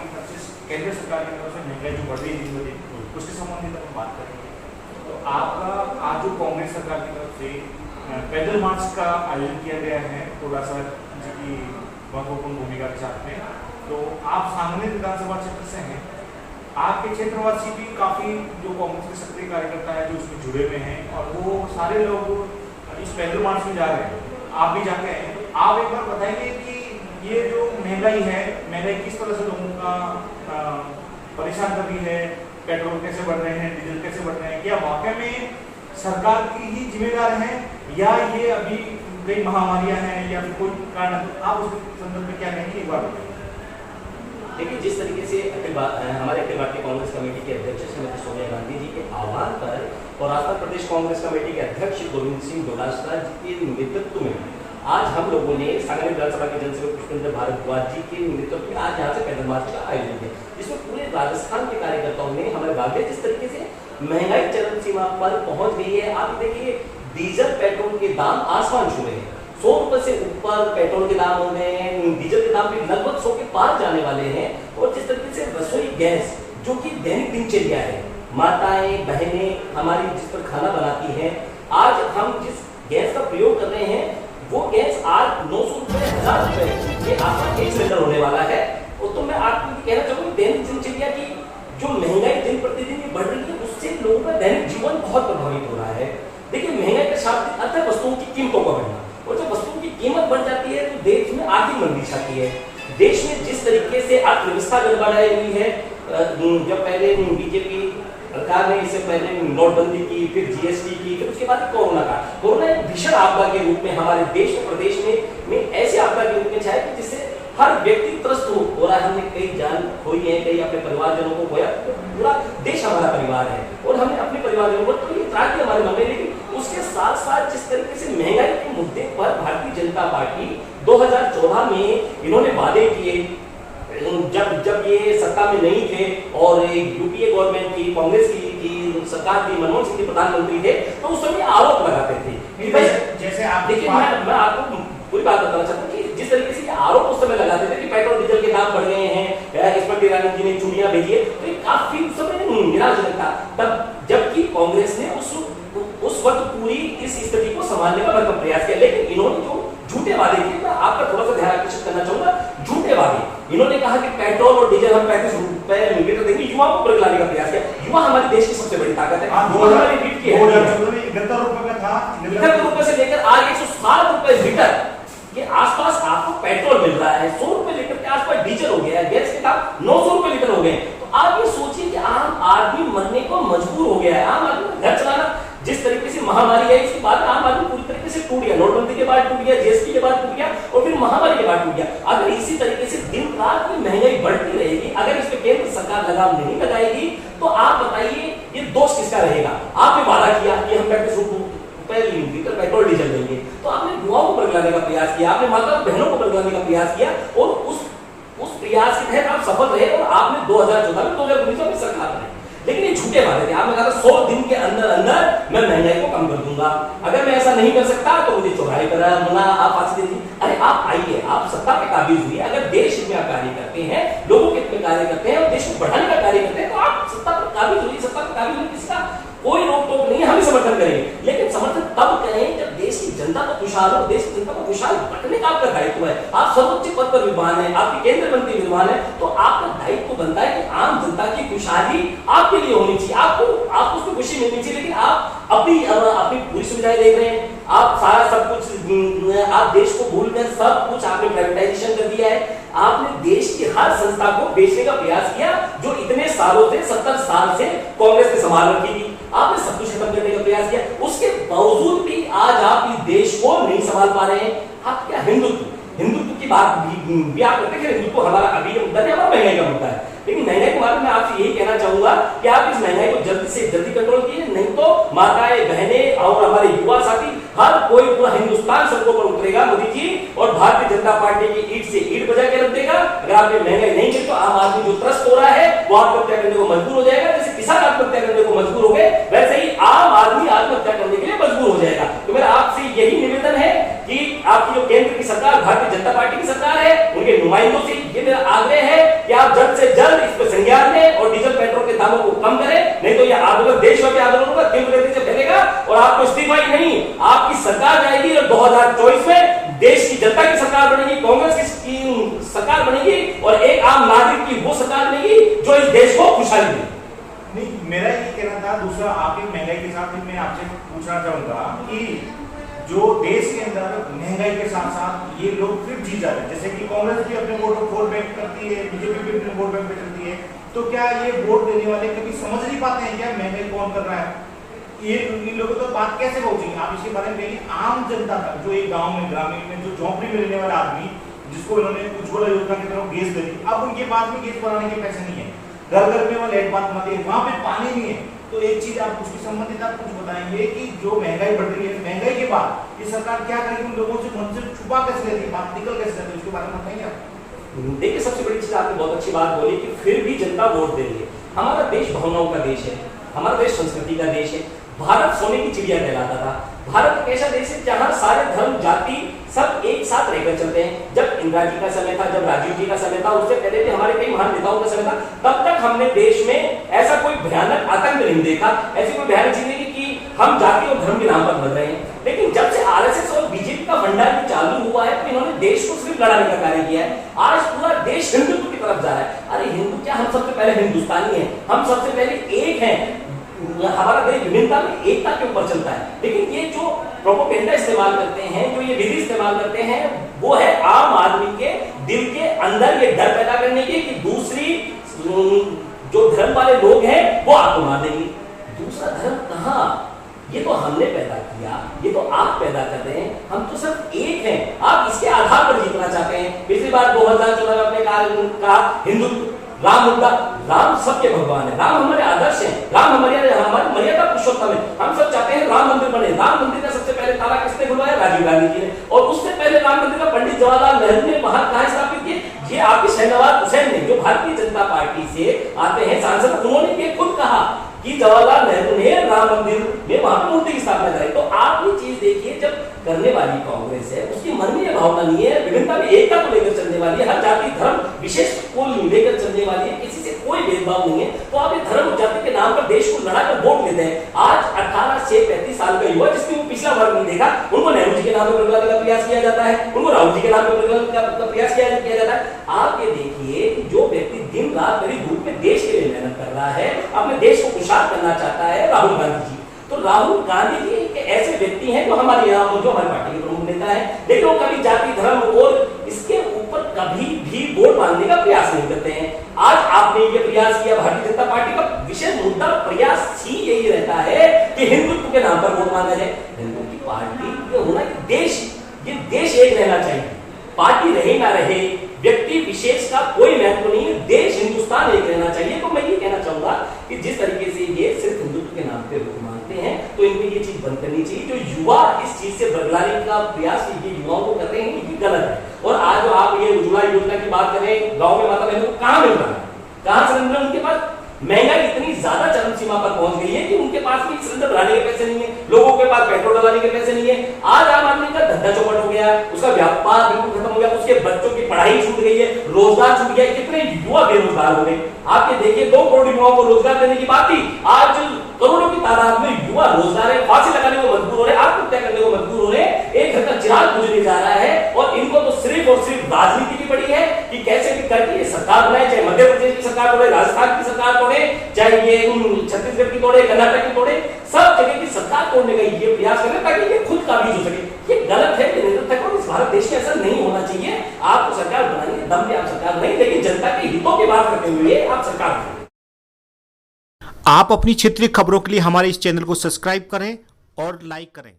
की तरफ से, केंद्र सरकार की तरफ से महंगाई जो बढ़ रही है दिन ब दिन, उसके संबंधित हम बात करेंगे। तो आपका आज जो कांग्रेस सरकार की तरफ से पैदल मार्च का आयोजन किया गया है थोड़ा-सा जी की महत्वपूर्ण भूमिका के साथ में, तो आप सांगनेर विधानसभा क्षेत्र से हैं, आपके क्षेत्रवासी भी काफ़ी जो कांग्रेस के सक्रिय कार्यकर्ता हैं जो उसमें जुड़े हुए हैं और वो सारे लोग इस पैदल मार्च में जा रहे हैं, आप भी जाके आए हैं। आप एक बार बताइए कि ये जो महंगाई है, महंगाई किस तरह से लोगों का परेशान कर रही है, पेट्रोल कैसे बढ़ रहे हैं, डीजल कैसे बढ़ रहे हैं, क्या वाकई में सरकार की ही जिम्मेदार है या ये अभी कई महामारियां हैं या फिर कोई कारण, आप उस संदर्भ में क्या कहेंगे, एक बार बताइए। देखिए, जिस तरीके से हमारे अखिल भारतीय कांग्रेस कमेटी के अध्यक्ष श्रीमती सोनिया गांधी जी के आह्वान पर और आसपास प्रदेश कांग्रेस कमेटी के अध्यक्ष गोविंद सिंह डोटासरा जी के नेतृत्व में आज हम लोगों ने सांगनेर विधानसभा के जनसेवक पुष्पेंद्र भारद्वाज जी के नेतृत्व में आज यहाँ से पैदल मार्च का आयोजन किया, जिसमें पूरे राजस्थान के कार्यकर्ताओं ने हमारे भाग लिया। जिस तरीके से महंगाई चरम सीमा पर पहुंच गई है, आप देखिए डीजल पेट्रोल के दाम आसमान छू रहे हैं, 100 रुपए से ऊपर पेट्रोल के दाम हो गए हैं, डीजल के दाम भी लगभग 100 के पार जाने वाले हैं। और जिस तरीके से रसोई गैस जो कि दैनिक दिनचर्या है, माताएं बहनें हमारी जिस पर खाना बनाती हैं, आज हम जिस गैस का प्रयोग कर रहे हैं वो गैस आज 900 रुपए 1000 रुपए ये आसमान एक सिलेंडर होने वाला है। और तो मैं आपको कहना चाहूंगा दैनिक दिनचर्या की जो महंगाई दिन प्रतिदिन बढ़ रही है उससे लोगों का दैनिक जीवन बहुत प्रभावित हो रहा है। देखिए, महंगाई का शाब्दिक अर्थ है वस्तुओं की कीमतों का बढ़ना, और जब वस्तुओं की कीमत बढ़ जाती है तो देश में आर्थिक मंदी छाती है। देश में जिस तरीके से अर्थव्यवस्था गड़बड़ाई हुई है, जब पहले बीजेपी सरकार ने इससे पहले नोटबंदी की, फिर जीएसटी की, फिर उसके बाद कोरोना एक भीषण आपदा के रूप में हमारे देश और प्रदेश में ऐसे आपदा के रूप में छाया कि जिससे हर व्यक्ति त्रस्त हो रहा है। हमने कई जान खोई है, कई अपने परिवारजनों को खोया, पूरा देश हमारा परिवार है और हमने अपने परिवारजनों को तो ये त्राही हमारे मन में। लेकिन उसके साथ साथ जिस तरीके से महंगाई के मुद्दे पर भारतीय जनता पार्टी 2014 में इन्होंने वादे किए, जब ये सत्ता में नहीं थे और यूपीए गवर्नमेंट की, कांग्रेस की सरकार थी, मनमोहन सिंह प्रधानमंत्री थे, तो उस समय आरोप लगाते थे कि भाई जैसे आप देखिए, मैं आपको पूरी बात बताना चाहता हूँ कि जिस तरीके से आरोप उस समय लगाते थे कि पेट्रोल डीजल के दाम बढ़ गए हैं, स्मृति ईरानी जी ने चूड़ियां भेजी है, तो ये काफी उस समय निराशजनक था। तब जबकि कांग्रेस ने उस वक्त पूरी इस स्थिति को संभालने का भरपूर प्रयास किया, लेकिन इन्होंने जो झूठे वादे किए, मैं आपका थोड़ा सा ध्यान आकर्षित करना चाहूंगा। झूठे वादे इन्होंने कहा कि पेट्रोल और डीजल हम 35 रुपए लीटर देंगे, युवाओं को लाने का प्रयास किया। युवा हमारे देश की सबसे बड़ी ताकत है। 2014 में 71 रुपए का था, 71 रुपए से लेकर आज 160 रुपए लीटर के आसपास आपको पेट्रोल मिल रहा है, 100 रुपए लीटर के आसपास डीजल हो गया है, गैस के दाम 900 रुपए लीटर हो गए। तो आप ये सोचिए कि आम आदमी मरने को मजबूर हो गया है। आम आदमी घर चलाना, जिस तरीके से महामारी आई उसके बाद आम आदमी पूरी तरीके से टूट गया, नोटबंदी के बाद टूट गया, जीएसटी के बाद टूट गया और फिर महामारी के बाद टूट गया। अगर इसी तरीके से दिन रात में महंगाई बढ़ती रहेगी, अगर इस पे केंद्र सरकार लगाम नहीं लगाएगी, तो आप बताइए ये दोष किसका रहेगा। आपने वादा किया कि हम 35 रुपए लीटर पेट्रोल डीजल देंगे, तो आपने युवाओं को बरगलाने का प्रयास किया, आपने माता बहनों को बरगलाने का प्रयास किया और उस प्रयास के तहत आप सफल रहे और आपने 2014 में 2019 में सरकार बनाई। लेकिन ये झूठे वादे थे। आपने कहा था 100 दिन के अंदर अंदर मैं महंगाई को कम कर दूंगा, अगर मैं ऐसा नहीं कर सकता तो मुझे चौराहे पर आप फांसी दे दीजिए। अरे आप आइए, आप सत्ता पे काबिज हुई, अगर देश में आप कार्य करते हैं, लोगों के हित में कार्य करते हैं और देश को बढ़ाने का कार्य करते हैं, तो आप सत्ता पर काबिज हुई। सत्ता पर काबिज हुई, किसका कोई रोक टोक नहीं, हम समर्थन करेंगे, लेकिन समर्थन तब करें जब देश की जनता को खुशहाल हो। देश की जनता को खुशहाल रखने का आपका दायित्व है। आप सर्वोच्च पद पर विद्वान है, आपके केंद्र मंत्री विद्वान है, तो आपका दायित्व बनता है कि आम जनता की खुशहाली आपके लिए होनी चाहिए, आपको उसको खुशी मिलनी चाहिए। लेकिन आप अपनी पूरी सुविधाएं देख रहे हैं, आप सारा सब कुछ, आप देश को भूलकर सब कुछ आपने प्राइवेटाइजेशन कर दिया है। आपने देश की हर संस्था को बेचने का प्रयास किया जो इतने सालों से 70 साल से कांग्रेस ने संभाल रखी थी। आपने सब कुछ खत्म करने का प्रयास किया, उसके बावजूद भी आज आप इस देश को नहीं संभाल पा रहे हैं। आप क्या हिंदुत्व की बात भी आप करते हैं। हिंदुत्व हमारा अभी मुद्दा है, हमारा महंगाई का मुद्दा है, लेकिन महंगाई के बारे में आपसे यही कहना चाहूंगा कि आप इस महंगाई को जल्दी से जल्दी कंट्रोल कीजिए, नहीं तो माताएं बहनें और हमारे युवा साथी हर कोई पूरा हिंदुस्तान सड़कों पर उतरेगा मोदी जी, और भारतीय जनता पार्टी की ईंट से ईंट बजा के रख देगा। अगर आपने महंगाई नहीं की तो आम आदमी जो त्रस्त हो रहा है वो आत्महत्या करने को मजबूर हो जाएगा। जैसे किसान आत्महत्या करने को मजबूर हो गए, वैसे ही आम आदमी आत्महत्या करने के लिए मजबूर हो जाएगा। तो मेरा आपसे यही निवेदन है कि आपकी जो केंद्र की सरकार भारतीय जनता पार्टी की सरकार है, उनके नुमाइंदों से ये मेरा आग्रह है कि आप जल्द से सरकार जाएगी और 2024 में देश की जनता की सरकार बनेगी, कांग्रेस की सरकार बनेगी और एक आम नागरिक की वो सरकार बनेगी जो इस देश को खुशहाली दे। नहीं, मेरा ये कहना था। दूसरा, आपकी महंगाई के साथ मैं आपसे पूछना चाहूंगा कि जो देश के अंदर महंगाई के साथ साथ ये लोग फिर जी जा रहे हैं, जैसे कि कांग्रेस भी अपने वोट को वोट बैंक करती है, बीजेपी भी अपने वोट बैंक पे चलती है, तो क्या ये वोट देने वाले कभी समझ नहीं पाते हैं क्या महंगाई कौन कर रहा है? ये इन लोगों को बात कैसे पहुंची? आप इसके बारे में कहिए। आम जनता तक, जो एक गांव में, ग्रामीण में, जो झोंपड़ी में रहने वाला आदमी, जिसको इन्होंने उज्ज्वला योजना की तरफ गैस दे दी, अब उनके पास में गैस बनाने के पैसे नहीं है, घर घर में वो लाइट बात बनाते हैं, वहां पे पानी नहीं है। तो एक चीज आप उसकी संबंधित आप कुछ बताएंगे कि जो महंगाई बढ़ रही है, महंगाई के बाद ये सरकार क्या करेगी? उन लोगों से मन से छुपा कैसे लेती है, बात निकल कैसे जाती है, उसके बारे में बताएंगे आप? देखिए, सबसे बड़ी चीज आपने बहुत अच्छी बात बोली कि फिर भी जनता वोट दे रही है। हमारा देश भावनाओं का देश है, हमारा देश संस्कृति का देश है। भारत सोने की चिड़िया कहलाता था। भारत एक ऐसा देश है जहां सारे धर्म जाति सब एक साथ रहकर चलते हैं। जब इंदिरा जी का समय था, जब राजीव जी का समय था, उससे पहले भी हमारे कई महान नेताओं का समय था, तब तक हमने देश में ऐसा कोई भयानक आतंक नहीं देखा, ऐसी कोई भयानक चीज नहीं कि हम जाति और धर्म के नाम पर लड़ रहे हैं। लेकिन जब से आरएसएस और बीजेपी का भंडार चालू हुआ है, तो इन्होंने देश को सिर्फ लड़ाने का कार्य किया है। आज पूरा देश हिंदुत्व की तरफ जा रहा है। अरे हिंदू क्या, हम सबसे पहले हिंदुस्तानी हैं, हम सबसे पहले एक हैं। हमारा देश विभिन्नता में एकता के ऊपर चलता है। लेकिन ये जो प्रोपेगेंडा इस्तेमाल करते हैं, जो ये विधि इस्तेमाल करते हैं, वो है आम आदमी के दिल के अंदर ये डर पैदा करने की कि दूसरी जो धर्म वाले लोग हैं वो आपको मार देंगे। दूसरा धर्म कहां? ये तो हमने पैदा किया, ये तो आप पैदा कर रहे हैं, हम तो सिर्फ एक हैं। आप इसके आधार पर जीतना चाहते हैं। पिछली बार 2014 में अपने कहा हिंदू राम मुद्दा, राम सबके भगवान है, राम हमारे आदर्श हैं, राम हमारी मर्यादा पुरुषोत्तम है। हम सब चाहते हैं राम मंदिर बने। राम मंदिर का सबसे पहले ताला किसने खुलवाया? राजीव गांधी जी ने। और उससे पहले राम मंदिर का पंडित जवाहरलाल नेहरू ने वहां कहां स्थापित किया? ये आपके शहनवाज हुसैन ने, जो भारतीय जनता पार्टी से आते हैं सांसद, उन्होंने ये खुद कहा कि जवाहरलाल नेहरू ने राम मंदिर में वहां पर मूर्ति की स्थापना कराई। तो आप ये चीज देखिए, जब करने वाली कांग्रेस है, उसकी मन में यह भावना नहीं है, विभिन्नता में एकता को लेकर चलने वाली है, हर जाति धर्म विशेष को लेकर चलने वाली है, किसी से कोई भेदभाव नहीं है। तो आप ये धर्म जाति के नाम पर देश को लड़ाकर वोट लेते हैं। आज 18 से 35 साल का युवा, जिसने वो पिछला वर्ग नहीं देखा, उनको नेहरू जी के नाम पर बदलाने का प्रयास किया जाता है, उनको राहुल जी के नाम पर बदलाने का प्रयास किया जाता है। आप ये देखिए कि जो व्यक्ति दिन रात कड़ी धूप में देश के लिए मेहनत कर रहा है, अपने देश को खुशहाल करना चाहता है, राहुल गांधी जी। तो राहुल गांधी जी एक ऐसे व्यक्ति हैं जो हमारे यहाँ, जो हमारी पार्टी के प्रमुख नेता है, लेकिन वो कभी जाति धर्म और इसके ऊपर कभी भी वोट मांगने का प्रयास नहीं करते हैं। आज आपने ये प्रयास किया, भारतीय जनता पार्टी का विशेष मुद्दा प्रयास ही यही रहता है कि हिंदुत्व के नाम पर वोट मांगा जाए। हिंदू की पार्टी ये होना, ये देश एक रहना चाहिए। पार्टी रहे ना रहे, व्यक्ति विशेष का कोई महत्व नहीं है, देश हिंदुस्तान एक रहना चाहिए। तो मैं ये कहना चाहूंगा कि जिस तरीके से ये सिर्फ हिंदुत्व के नाम पे वोट मांगते हैं, तो इनको ये चीज बंद करनी चाहिए। जो युवा इस चीज से बदलाने का प्रयास ये युवाओं को कर रहे हैं, ये गलत है। और आज जो आप ये उज्ज्वला योजना की बात करें, गाँव में माता बहनों को कहाँ मिल रहा है, कहाँ सिलेंडर? उनके पास महंगाई इतनी ज्यादा चरम सीमा पर पहुंच गई है कि उनके पास भी सिलेंडर भराने के पैसे नहीं है, लोगों के पास पेट्रोल डलाने के पैसे नहीं है। आज आम आदमी का धंधा चौपट हो गया, उसका व्यापार बिल्कुल खत्म हो गया, उसके बच्चों की पढ़ाई छूट गई है, रोजगार छूट गया। कितने युवा बेरोजगार हो गए। आप ये देखिए, 2 करोड़ युवाओं को रोजगार देने की बात थी, आज करोड़ों की तादाद में युवा रोजगार है, फांसी लगाने को मजबूर हो रहे, आत्महत्या करने को मजबूर हो रहे, एक घर का चिराग बुझने जा रहा है। और इनको तो सिर्फ और सिर्फ राजनीति की पड़ी है कि कैसे भी करके ये सरकार बनाए, चाहे मध्य प्रदेश की सरकार तोड़े, राजस्थान की सरकार तोड़े, चाहे ये छत्तीसगढ़ की तोड़े, कर्नाटक की तोड़े, सब जगह की सरकार तोड़ने का ये प्रयास करें ताकि ये खुद काबिज हो सके। ये गलत है, ये निरर्थक है। इस भारत देश में ऐसा नहीं होना चाहिए। आपको सरकार बनाइए, दम पे आप सरकार बनाइए, लेकिन जनता के हितों की बात करते हुए आप सरकार बनाइए। आप अपनी क्षेत्रीय खबरों के लिए हमारे इस चैनल को सब्सक्राइब करें और लाइक करें।